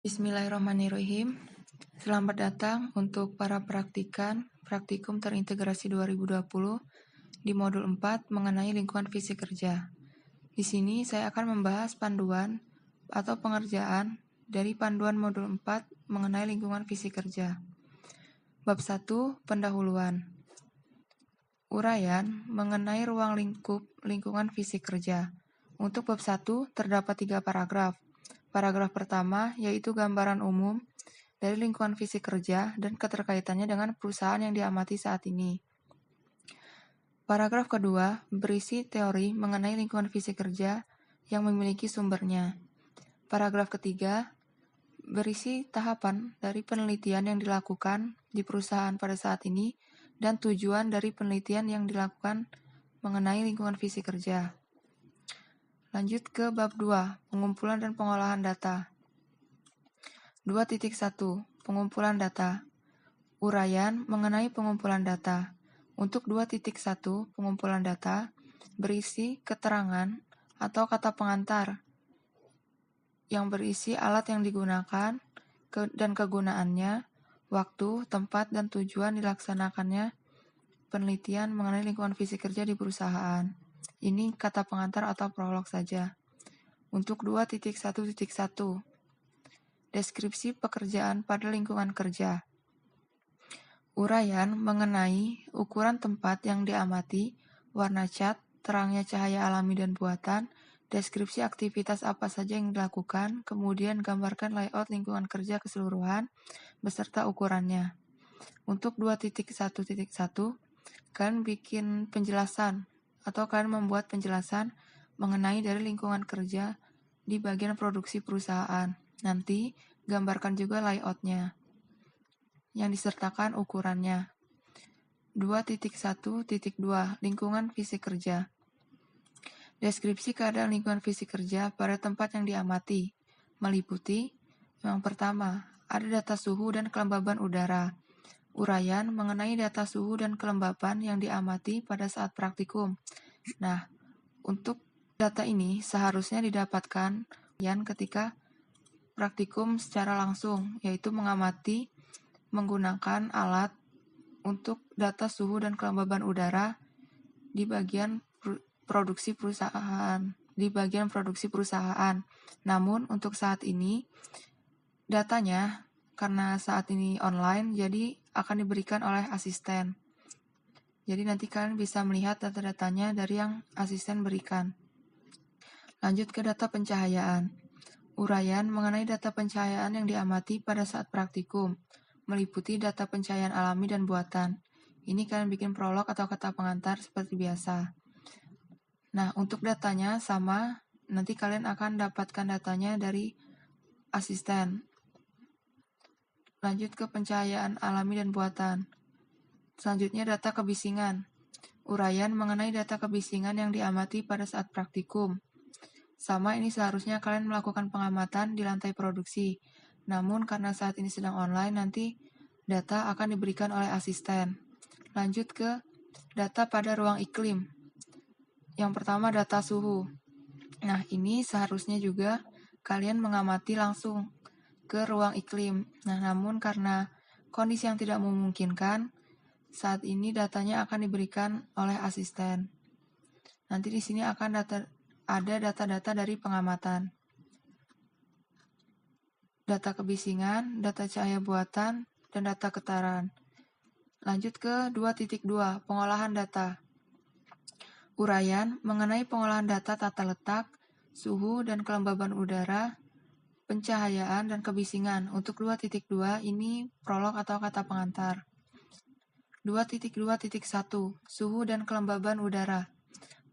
Bismillahirrahmanirrahim. Selamat datang untuk para praktikum terintegrasi 2020 di modul 4 mengenai lingkungan fisik kerja. Di sini saya akan membahas panduan atau pengerjaan dari panduan modul 4 mengenai lingkungan fisik kerja. Bab 1, pendahuluan. Uraian mengenai ruang lingkup lingkungan fisik kerja. Untuk bab 1 terdapat 3 paragraf. Paragraf pertama yaitu gambaran umum dari lingkungan fisik kerja dan keterkaitannya dengan perusahaan yang diamati saat ini. Paragraf kedua berisi teori mengenai lingkungan fisik kerja yang memiliki sumbernya. Paragraf ketiga berisi tahapan dari penelitian yang dilakukan di perusahaan pada saat ini dan tujuan dari penelitian yang dilakukan mengenai lingkungan fisik kerja. Lanjut ke bab 2, pengumpulan dan pengolahan data. 2.1, pengumpulan data. Uraian mengenai pengumpulan data. Untuk 2.1, pengumpulan data, berisi keterangan atau kata pengantar yang berisi alat yang digunakan dan kegunaannya, waktu, tempat, dan tujuan dilaksanakannya penelitian mengenai lingkungan fisik kerja di perusahaan. Ini kata pengantar atau prolog saja. Untuk 2.1.1, deskripsi pekerjaan pada lingkungan kerja. Uraian mengenai ukuran tempat yang diamati, warna cat, terangnya cahaya alami dan buatan, deskripsi aktivitas apa saja yang dilakukan, kemudian gambarkan layout lingkungan kerja keseluruhan beserta ukurannya. Untuk 2.1.1, kalian bikin penjelasan atau kalian membuat penjelasan mengenai dari lingkungan kerja di bagian produksi perusahaan. Nanti gambarkan juga layoutnya yang disertakan ukurannya. 2.1.2, lingkungan fisik kerja. Deskripsi keadaan lingkungan fisik kerja pada tempat yang diamati, meliputi yang pertama, ada data suhu dan kelembaban udara. Uraian mengenai data suhu dan kelembaban yang diamati pada saat praktikum. Nah, untuk data ini seharusnya didapatkan ketika praktikum secara langsung, yaitu mengamati menggunakan alat untuk data suhu dan kelembaban udara di bagian produksi perusahaan. Namun untuk saat ini datanya karena saat ini online, jadi akan diberikan oleh asisten. Jadi nanti kalian bisa melihat data-datanya dari yang asisten berikan. Lanjut ke data pencahayaan. Uraian mengenai data pencahayaan yang diamati pada saat praktikum, meliputi data pencahayaan alami dan buatan. Ini kalian bikin prolog atau kata pengantar seperti biasa. Nah, untuk datanya sama, nanti kalian akan dapatkan datanya dari asisten. Lanjut ke pencahayaan alami dan buatan. Selanjutnya data kebisingan. Uraian mengenai data kebisingan yang diamati pada saat praktikum. Sama, ini seharusnya kalian melakukan pengamatan di lantai produksi. Namun karena saat ini sedang online, nanti data akan diberikan oleh asisten. Lanjut ke data pada ruang iklim. Yang pertama data suhu. Nah, ini seharusnya juga kalian mengamati langsung ke ruang iklim. Nah, namun karena kondisi yang tidak memungkinkan, saat ini datanya akan diberikan oleh asisten. Nanti di sini akan ada data-data dari pengamatan. Data kebisingan, data cahaya buatan, dan data getaran. Lanjut ke 2.2, pengolahan data. Uraian mengenai pengolahan data tata letak, suhu dan kelembaban udara, pencahayaan, dan kebisingan. Untuk 2.2 ini prolog atau kata pengantar. 2.2.1, suhu dan kelembaban udara.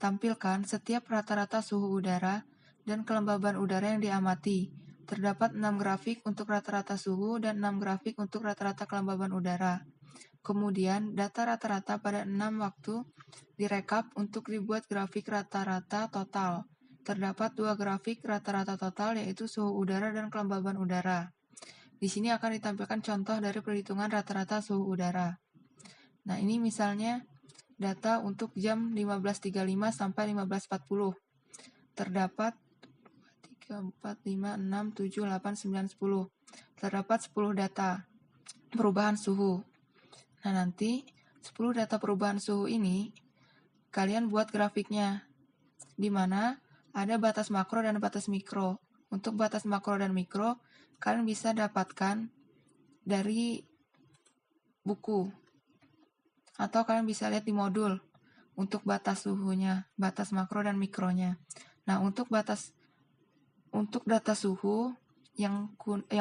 Tampilkan setiap rata-rata suhu udara dan kelembaban udara yang diamati. Terdapat 6 grafik untuk rata-rata suhu dan 6 grafik untuk rata-rata kelembaban udara. Kemudian, data rata-rata pada 6 waktu direkap untuk dibuat grafik rata-rata total. Terdapat 2 grafik rata-rata total, yaitu suhu udara dan kelembaban udara. Di sini akan ditampilkan contoh dari perhitungan rata-rata suhu udara. Nah, ini misalnya data untuk jam 15.35 sampai 15.40. Terdapat 3, 4, 5, 6, 7, 8, 9, 10. Terdapat 10 data perubahan suhu. Nah, nanti 10 data perubahan suhu ini kalian buat grafiknya, di mana ada batas makro dan batas mikro. Untuk batas makro dan mikro, kalian bisa dapatkan dari buku, atau kalian bisa lihat di modul untuk batas suhunya, batas makro dan mikronya. Nah, untuk data suhu yang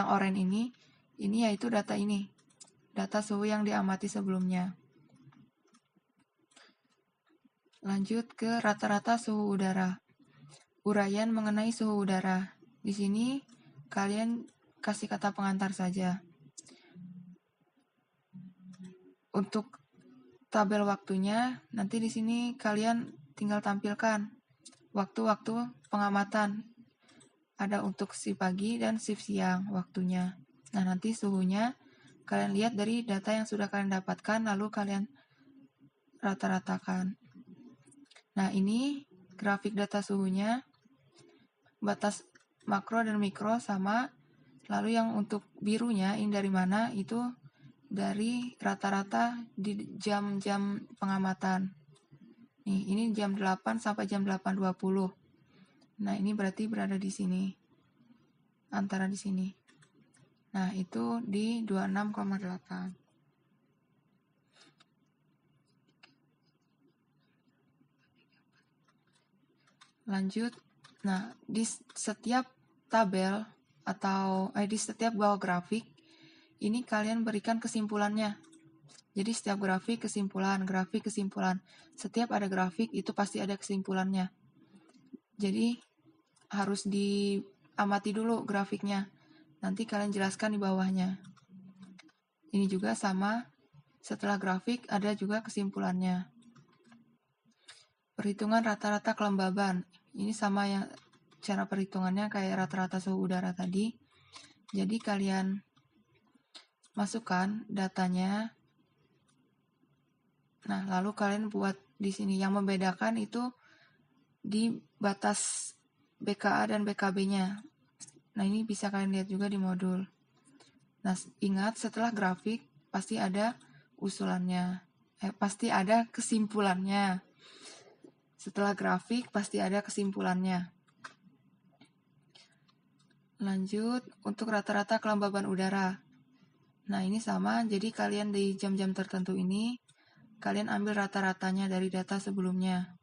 oranye ini yaitu data suhu yang diamati sebelumnya. Lanjut ke rata-rata suhu udara. Uraian mengenai suhu udara. Di sini kalian kasih kata pengantar saja. Untuk tabel waktunya, nanti di sini kalian tinggal tampilkan waktu-waktu pengamatan. Ada untuk shift pagi dan shift siang waktunya. Nah, nanti suhunya kalian lihat dari data yang sudah kalian dapatkan, lalu kalian rata-ratakan. Nah, ini grafik data suhunya, batas makro dan mikro sama. Lalu yang untuk birunya ini dari mana? Itu dari rata-rata di jam-jam pengamatan. Nih, ini jam 8 sampai jam 8.20. Nah, ini berarti berada di sini. Antara di sini. Nah, itu di 26,8. Lanjut. Nah, di setiap tabel atau di setiap bawah grafik ini kalian berikan kesimpulannya. Jadi setiap grafik kesimpulan. Setiap ada grafik itu pasti ada kesimpulannya. Jadi harus diamati dulu grafiknya. Nanti kalian jelaskan di bawahnya. Ini juga sama, setelah grafik ada juga kesimpulannya. Perhitungan rata-rata kelembaban. Ini sama yang cara perhitungannya kayak rata-rata suhu udara tadi. Jadi kalian masukkan datanya. Nah, lalu kalian buat di sini. Yang membedakan itu di batas BKA dan BKB-nya. Nah, ini bisa kalian lihat juga di modul. Nah, ingat setelah grafik pasti ada usulannya. Pasti ada kesimpulannya. Setelah grafik pasti ada kesimpulannya. Lanjut, untuk rata-rata kelembaban udara. Nah, ini sama, jadi kalian di jam-jam tertentu ini, kalian ambil rata-ratanya dari data sebelumnya.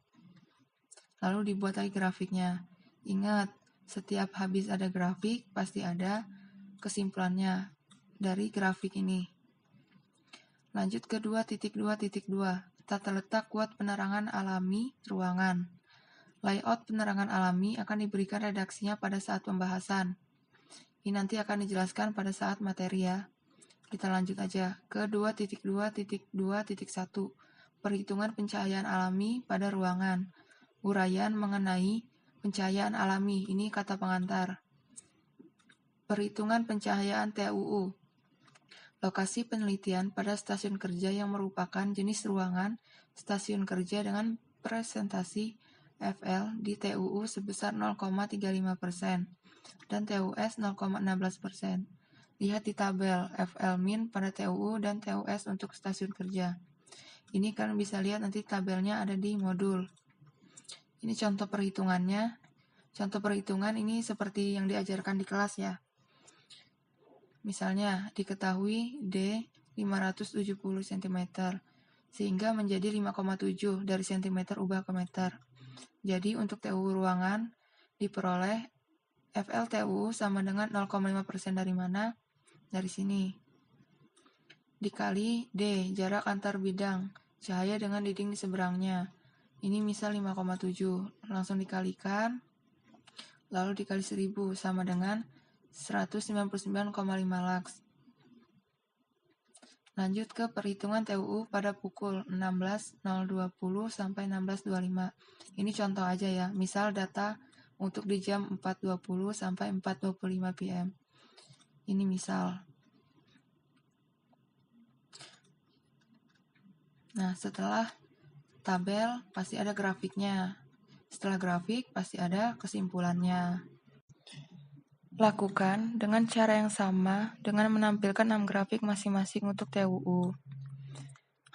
Lalu dibuat lagi grafiknya. Ingat, setiap habis ada grafik, pasti ada kesimpulannya dari grafik ini. Lanjut ke 2.2.2. Tata letak kuat penerangan alami ruangan. Layout penerangan alami akan diberikan redaksinya pada saat pembahasan. Ini nanti akan dijelaskan pada saat materi ya. Kita lanjut aja ke 2.2.2.1. Perhitungan pencahayaan alami pada ruangan. Uraian mengenai pencahayaan alami. Ini kata pengantar. Perhitungan pencahayaan TUU. Lokasi penelitian pada stasiun kerja yang merupakan jenis ruangan stasiun kerja dengan presentasi FL di TUU sebesar 0,35% dan TUS 0,16%. Lihat di tabel FL min pada TUU dan TUS untuk stasiun kerja. Ini kalian bisa lihat nanti tabelnya ada di modul. Ini contoh perhitungannya. Contoh perhitungan ini seperti yang diajarkan di kelas ya. Misalnya, diketahui D 570 cm, sehingga menjadi 5,7 dari cm ubah ke meter. Jadi, untuk TU ruangan, diperoleh FLTU sama dengan 0,5% dari mana? Dari sini. Dikali D, jarak antar bidang cahaya dengan dinding di seberangnya. Ini misal 5,7. Langsung dikalikan, lalu dikali 1000 sama dengan 199,5 lux. Lanjut ke perhitungan TUU pada pukul 16.020 sampai 16.25. Ini contoh aja ya, misal data untuk di jam 4.20 sampai 4.25 PM. Ini misal. Nah, setelah tabel pasti ada grafiknya. Setelah grafik pasti ada kesimpulannya. Lakukan dengan cara yang sama dengan menampilkan 6 grafik masing-masing untuk TUU.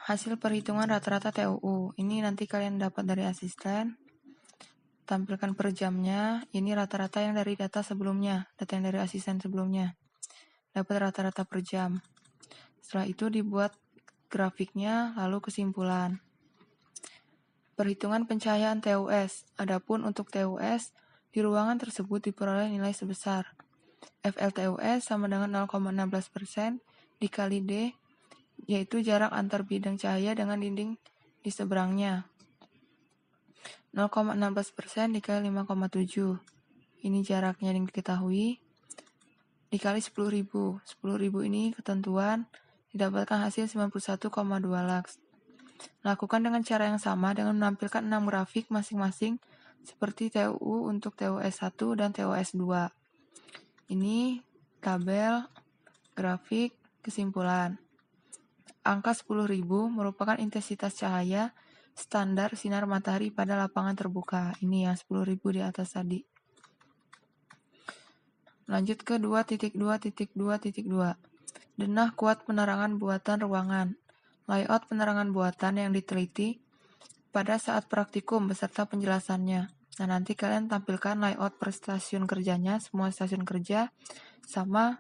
Hasil perhitungan rata-rata TUU. Ini nanti kalian dapat dari asisten. Tampilkan per jamnya. Ini rata-rata yang dari data sebelumnya, data yang dari asisten sebelumnya. Dapat rata-rata per jam. Setelah itu dibuat grafiknya, lalu kesimpulan. Perhitungan pencahayaan TUS. Adapun untuk TUS, di ruangan tersebut diperoleh nilai sebesar FLTUS sama dengan 0,16% dikali D, yaitu jarak antar bidang cahaya dengan dinding di seberangnya. 0,16% dikali 5,7. Ini jaraknya yang diketahui. Dikali 10.000. 10.000 ini ketentuan, didapatkan hasil 91,2 lux. Lakukan dengan cara yang sama dengan menampilkan 6 grafik masing-masing seperti TUU untuk TUS 1 dan TUS 2. Ini tabel, grafik, kesimpulan. Angka 10.000 merupakan intensitas cahaya standar sinar matahari pada lapangan terbuka. Ini yang 10.000 di atas tadi. Lanjut ke 2.2.2.2. Denah kuat penerangan buatan ruangan. Layout penerangan buatan yang diteliti pada saat praktikum beserta penjelasannya. Nah, nanti kalian tampilkan layout per stasiun kerjanya, semua stasiun kerja, sama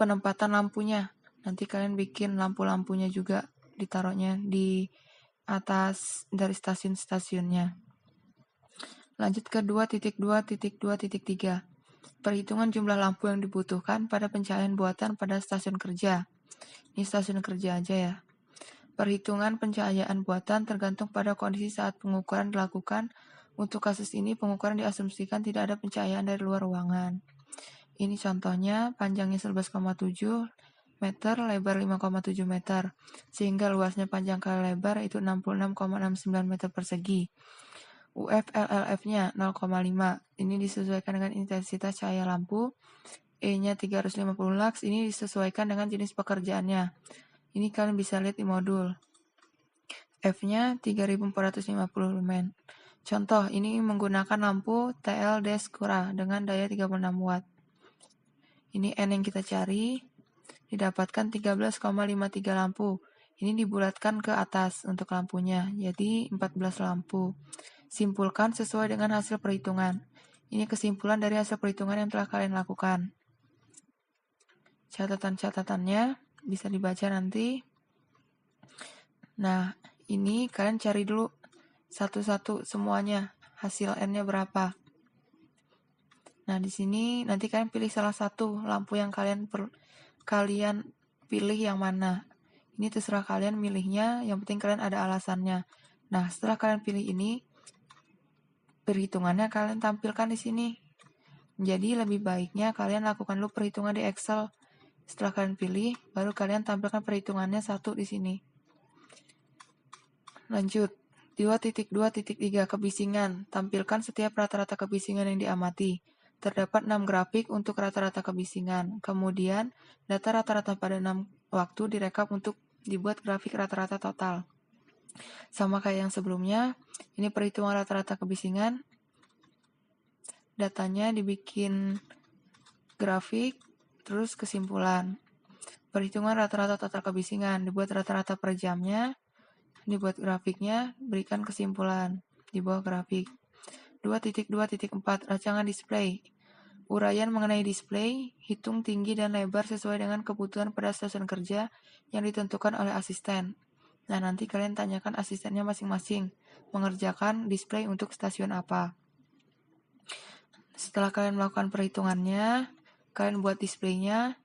penempatan lampunya. Nanti kalian bikin lampu-lampunya juga, ditaruhnya di atas dari stasiun-stasiunnya. Lanjut ke 2.2.2.3. Perhitungan jumlah lampu yang dibutuhkan pada pencahayaan buatan pada stasiun kerja. Ini stasiun kerja aja ya. Perhitungan pencahayaan buatan tergantung pada kondisi saat pengukuran dilakukan. Untuk kasus ini, pengukuran diasumsikan tidak ada pencahayaan dari luar ruangan. Ini contohnya, panjangnya 11,7 meter, lebar 5,7 meter, sehingga luasnya panjang kali lebar itu 66,69 meter persegi. UF-LLF-nya 0,5, ini disesuaikan dengan intensitas cahaya lampu. E-nya 350 lux, ini disesuaikan dengan jenis pekerjaannya. Ini kalian bisa lihat di modul. F-nya 3450 lumen. Contoh, ini menggunakan lampu TL Descura dengan daya 36 watt. Ini N yang kita cari, didapatkan 13,53 lampu. Ini dibulatkan ke atas untuk lampunya, jadi 14 lampu. Simpulkan sesuai dengan hasil perhitungan. Ini kesimpulan dari hasil perhitungan yang telah kalian lakukan. Catatan-catatannya bisa dibaca nanti. Nah, ini kalian cari dulu satu-satu semuanya, hasil N-nya berapa. Nah, di sini nanti kalian pilih salah satu lampu yang kalian pilih yang mana. Ini terserah kalian milihnya, yang penting kalian ada alasannya. Nah, setelah kalian pilih ini, perhitungannya kalian tampilkan di sini. Jadi lebih baiknya kalian lakukan dulu perhitungan di Excel. Setelah kalian pilih, baru kalian tampilkan perhitungannya satu di sini. Lanjut, 2.2.3 kebisingan. Tampilkan setiap rata-rata kebisingan yang diamati. Terdapat 6 grafik untuk rata-rata kebisingan. Kemudian, data rata-rata pada 6 waktu direkap untuk dibuat grafik rata-rata total. Sama kayak yang sebelumnya, ini perhitungan rata-rata kebisingan. Datanya dibikin grafik, terus kesimpulan. Perhitungan rata-rata total kebisingan, dibuat rata-rata per jamnya, dibuat grafiknya, berikan kesimpulan di bawah grafik. 2.2.4 rancangan display. Uraian mengenai display, hitung tinggi dan lebar sesuai dengan kebutuhan pada stasiun kerja yang ditentukan oleh asisten. Nah, nanti kalian tanyakan asistennya masing-masing mengerjakan display untuk stasiun apa. Setelah kalian melakukan perhitungannya, kalian buat displaynya,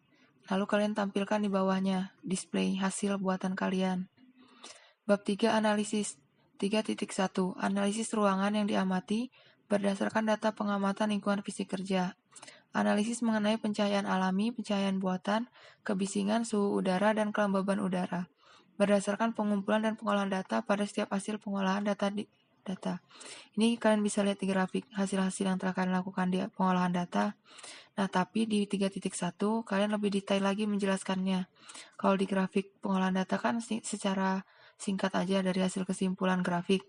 lalu kalian tampilkan di bawahnya display hasil buatan kalian. Bab 3 analisis. 3.1 analisis ruangan yang diamati berdasarkan data pengamatan lingkungan fisik kerja. Analisis mengenai pencahayaan alami, pencahayaan buatan, kebisingan, suhu udara, dan kelembaban udara. Berdasarkan pengumpulan dan pengolahan data pada setiap hasil pengolahan data. Ini kalian bisa lihat di grafik hasil-hasil yang telah kalian lakukan di pengolahan data. Nah, tapi di 3.1 kalian lebih detail lagi menjelaskannya. Kalau di grafik pengolahan data kan secara singkat aja dari hasil kesimpulan grafik.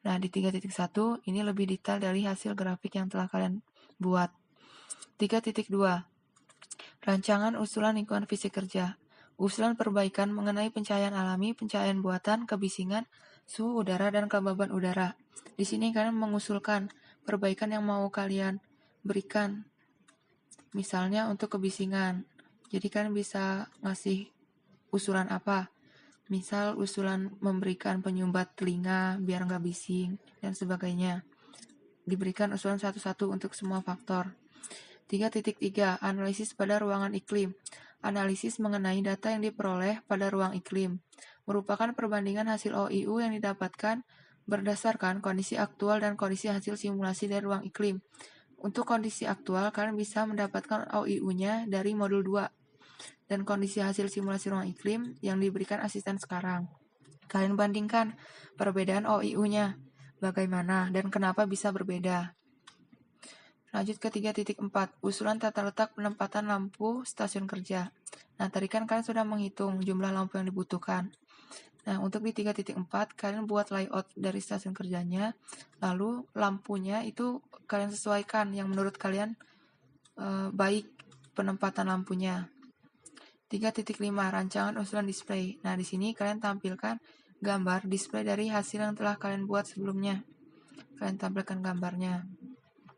Nah, di 3.1 ini lebih detail dari hasil grafik yang telah kalian buat. 3.2 Rancangan usulan lingkungan fisik kerja. Usulan perbaikan mengenai pencahayaan alami, pencahayaan buatan, kebisingan, suhu udara, dan kelembaban udara. Di sini kalian mengusulkan perbaikan yang mau kalian berikan. Misalnya untuk kebisingan. Jadi kalian bisa ngasih usulan apa? Misal usulan memberikan penyumbat telinga biar nggak bising, dan sebagainya. Diberikan usulan satu-satu untuk semua faktor. 3.3 Analisis pada ruangan iklim. Analisis mengenai data yang diperoleh pada ruang iklim. Merupakan perbandingan hasil OIU yang didapatkan berdasarkan kondisi aktual dan kondisi hasil simulasi dari ruang iklim. Untuk kondisi aktual, kalian bisa mendapatkan OIU-nya dari modul 2 dan kondisi hasil simulasi ruang iklim yang diberikan asisten sekarang. Kalian bandingkan perbedaan OIU-nya, bagaimana dan kenapa bisa berbeda. Lanjut ke 3.4, usulan tata letak penempatan lampu stasiun kerja. Nah, tadi kan kalian sudah menghitung jumlah lampu yang dibutuhkan. Nah, untuk di 3.4, kalian buat layout dari stasiun kerjanya, lalu lampunya itu kalian sesuaikan yang menurut kalian baik penempatan lampunya. 3.5, rancangan usulan display. Nah, di sini kalian tampilkan gambar display dari hasil yang telah kalian buat sebelumnya. Kalian tampilkan gambarnya.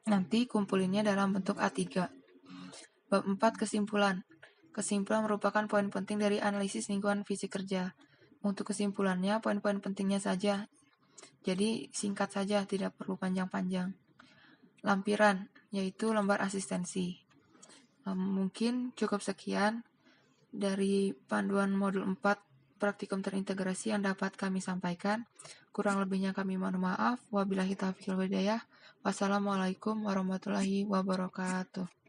Nanti kumpulinnya dalam bentuk A3. Bab 4 kesimpulan. Kesimpulan merupakan poin penting dari analisis lingkungan fisik kerja. Untuk kesimpulannya, poin-poin pentingnya saja. Jadi singkat saja, tidak perlu panjang-panjang. Lampiran, yaitu lembar asistensi. Mungkin cukup sekian dari panduan modul 4 praktikum terintegrasi yang dapat kami sampaikan. Kurang lebihnya kami mohon maaf. Wabillahi taufiq wal hidayah. Wassalamualaikum warahmatullahi wabarakatuh.